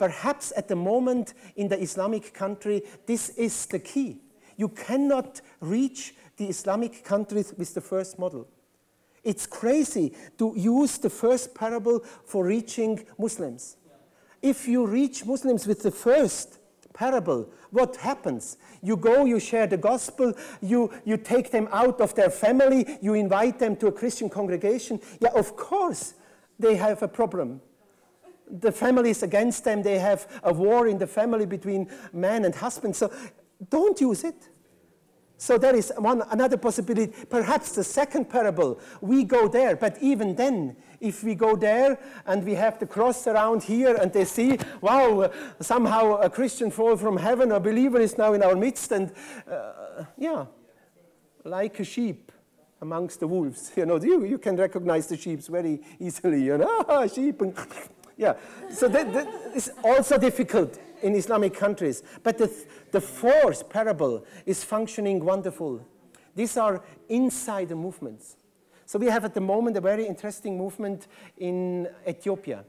perhaps at the moment in the Islamic country, this is the key. You cannot reach the Islamic countries with the first model. It's crazy to use the first parable for reaching Muslims. If you reach Muslims with the first parable, what happens? You go, you share the gospel, you take them out of their family, you invite them to a Christian congregation. Yeah, of course, they have a problem. The family is against them, they have a war in the family between man and husband, so don't use it. So there is another possibility, perhaps the second parable, we go there, but even then, if we go there and we have the cross around here and they see, wow, somehow a Christian fall from heaven, a believer is now in our midst, and yeah, like a sheep amongst the wolves, you know, you can recognize the sheep very easily, you know, sheep, and yeah, so that is also difficult in Islamic countries. But the fourth parable is functioning wonderful. These are insider movements. So we have at the moment a very interesting movement in Ethiopia.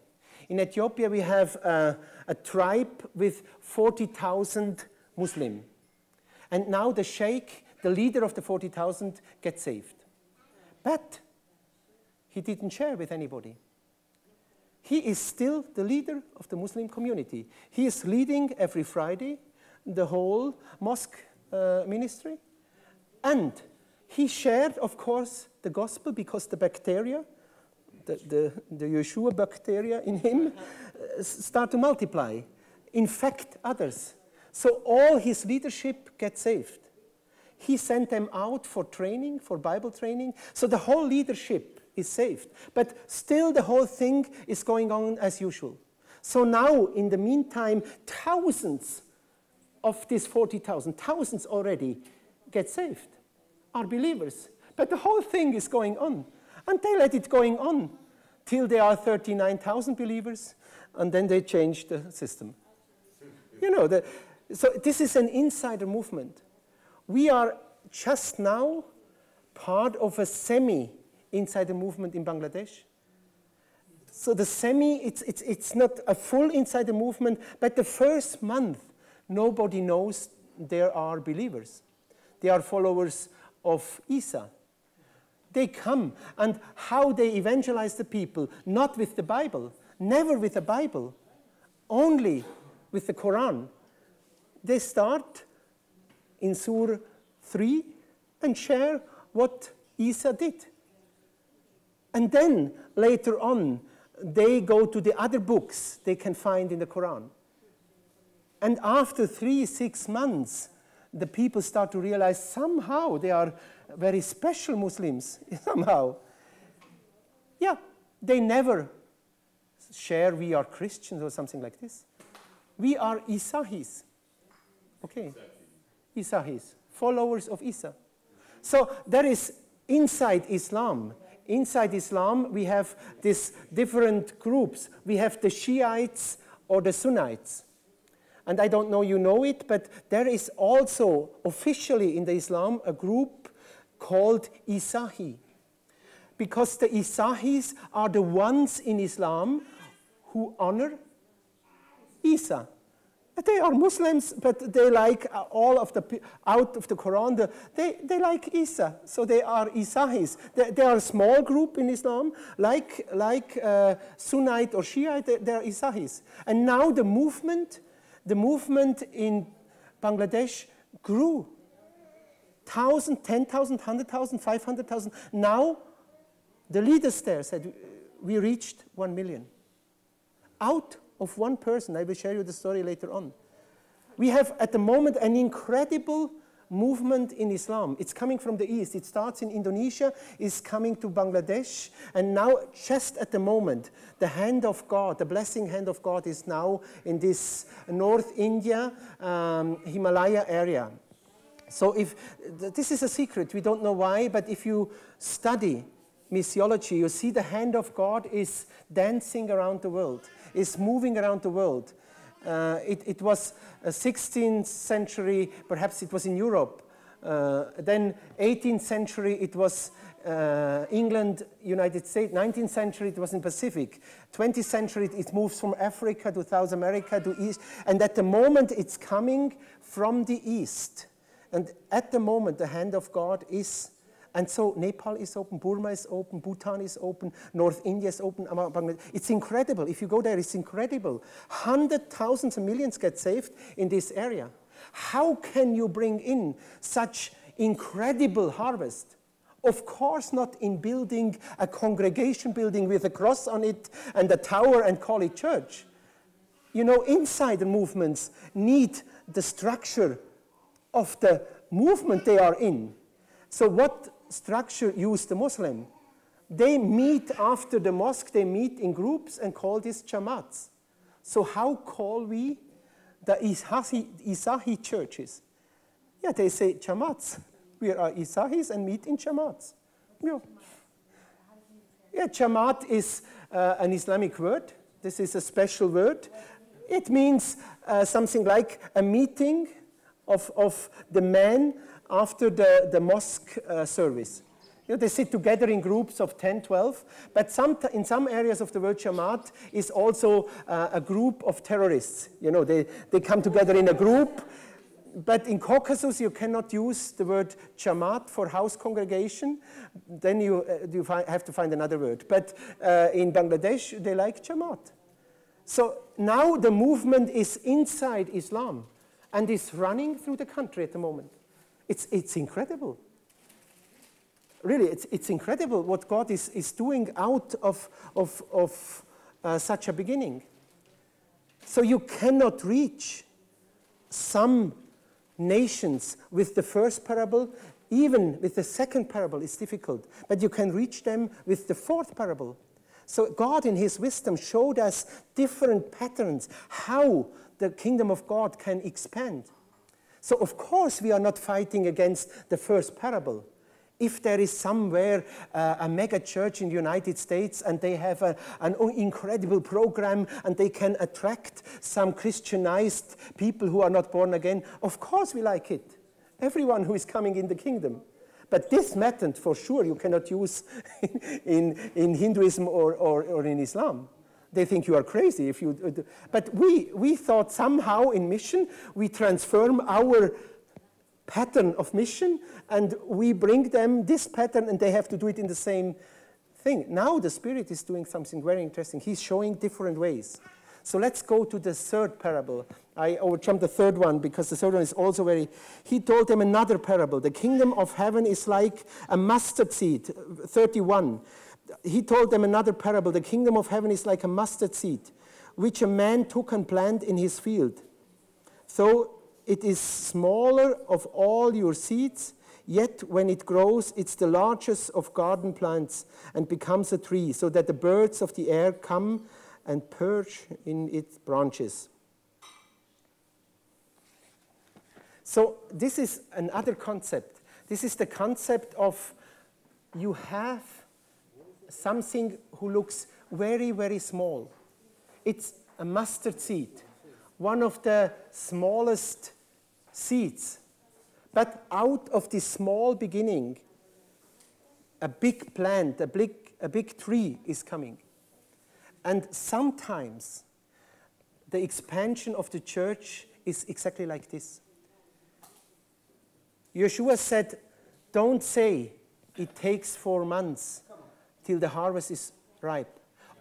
In Ethiopia we have a tribe with 40,000 Muslims. And now the sheikh, the leader of the 40,000, gets saved. But he didn't share with anybody. He is still the leader of the Muslim community. He is leading every Friday the whole mosque ministry. And he shared, of course, the gospel because the bacteria, the Yeshua bacteria in him, start to multiply, infect others. So all his leadership gets saved. He sent them out for training, for Bible training. So the whole leadership is saved. But still the whole thing is going on as usual. So now, in the meantime, thousands of these 40,000, thousands already get saved, are believers. But the whole thing is going on. And they let it going on till there are 39,000 believers, and then they change the system. You know, so this is an insider movement. We are just now part of a semi-insider movement in Bangladesh. So the it's not a full insider movement, but the first month, nobody knows there are believers. They are followers of Isa. They come, and how they evangelize the people, not with the Bible, never with the Bible, only with the Quran. They start in Surah 3 and share what Isa did. And then, later on, they go to the other books they can find in the Quran. And after 3-6 months, the people start to realize somehow they are very special Muslims, somehow. Yeah, they never share we are Christians or something like this. We are Isahis. Okay, Isahis, followers of Isa. So there is inside Islam, we have these different groups. We have the Shiites or the Sunnites. And I don't know you know it, but there is also officially in the Islam a group called Isahi. Because the Isahis are the ones in Islam who honor Isa. They are Muslims, but they like all of the, out of the Quran, they like Isa, so they are Isahis. They are a small group in Islam, like Sunnite or Shiite, they are Isahis. And now the movement in Bangladesh grew. 1,000, 10,000, 100,000, 500,000. Now the leaders there said, we reached 1 million. Out of one person. I will share you the story later on. We have at the moment an incredible movement in Islam. It's coming from the east. It starts in Indonesia, is coming to Bangladesh, and now just at the moment, the hand of God, the blessing hand of God is now in this North India, Himalaya area. So if this is a secret, we don't know why, but if you study missiology, you see the hand of God is dancing around the world, is moving around the world. It was 16th century, perhaps it was in Europe. Then 18th century, it was England, United States. 19th century, it was in Pacific. 20th century, it moves from Africa to South America to East. And at the moment, it's coming from the East. And at the moment, the hand of God is, and so Nepal is open, Burma is open, Bhutan is open, North India is open, Bangladesh. It's incredible. If you go there, it's incredible. Hundreds, thousands, and millions get saved in this area. How can you bring in such incredible harvest? Of course not in building a congregation building with a cross on it and a tower and call it church. You know, insider movements need the structure of the movement they are in. So what structure use the Muslim? They meet after the mosque, they meet in groups and call this Jamaats. So how call we the Isahi churches? Yeah, they say Jamaats. We are Isahis and meet in Jamaats. Yeah, Jamaat is an Islamic word. This is a special word. It means something like a meeting of the men after the mosque service. You know, they sit together in groups of 10, 12, but in some areas of the word Jamaat is also a group of terrorists. You know, they come together in a group. But in Caucasus, you cannot use the word Jamaat for house congregation. Then you have to find another word. But in Bangladesh, they like Jamaat. So now the movement is inside Islam and is running through the country at the moment. It's incredible. Really, it's incredible what God is doing out of such a beginning. So you cannot reach some nations with the first parable. Even with the second parable, it's difficult. But you can reach them with the fourth parable. So God, in his wisdom, showed us different patterns, how the kingdom of God can expand. So, of course, we are not fighting against the first parable. If there is somewhere a mega church in the United States and they have an incredible program and they can attract some Christianized people who are not born again, of course we like it. Everyone who is coming in the kingdom. But this method, for sure, you cannot use in Hinduism or in Islam. They think you are crazy if you. But we thought somehow in mission we transform our pattern of mission and we bring them this pattern and they have to do it in the same thing. Now the Spirit is doing something very interesting. He's showing different ways. So let's go to the third parable. I overjumped the third one because the third one is also very... He told them another parable. The kingdom of heaven is like a mustard seed. 31. He told them another parable. The kingdom of heaven is like a mustard seed, which a man took and planted in his field. So it is smaller of all your seeds, yet when it grows, it's the largest of garden plants and becomes a tree, so that the birds of the air come and perch in its branches. So this is another concept. This is the concept of you have something who looks very, very small. It's a mustard seed, one of the smallest seeds. But out of this small beginning, a big plant, a big tree is coming. And sometimes the expansion of the church is exactly like this. Yeshua said, don't say it takes 4 months till the harvest is ripe.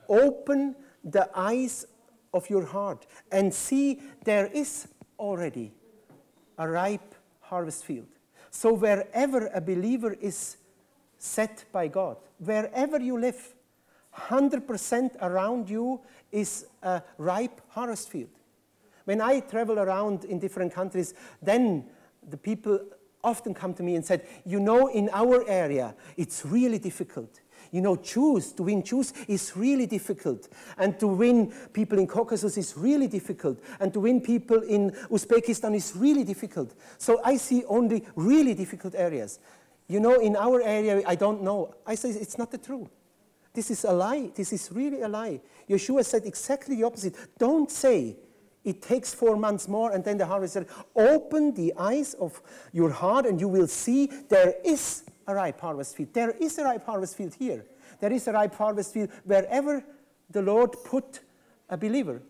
Open the eyes of your heart and see there is already a ripe harvest field. So wherever a believer is set by God, wherever you live, 100% around you is a ripe harvest field. When I travel around in different countries, then the people often come to me and said, you know, in our area, it's really difficult. You know, to win Jews is really difficult. And to win people in Caucasus is really difficult. And to win people in Uzbekistan is really difficult. So I see only really difficult areas. You know, in our area, I don't know. I say, it's not the truth. This is a lie. This is really a lie. Yeshua said exactly the opposite. Don't say It takes 4 months more, and then the harvest said, open the eyes of your heart, and you will see there is a ripe harvest field. There is a ripe harvest field here. There is a ripe harvest field wherever the Lord put a believer.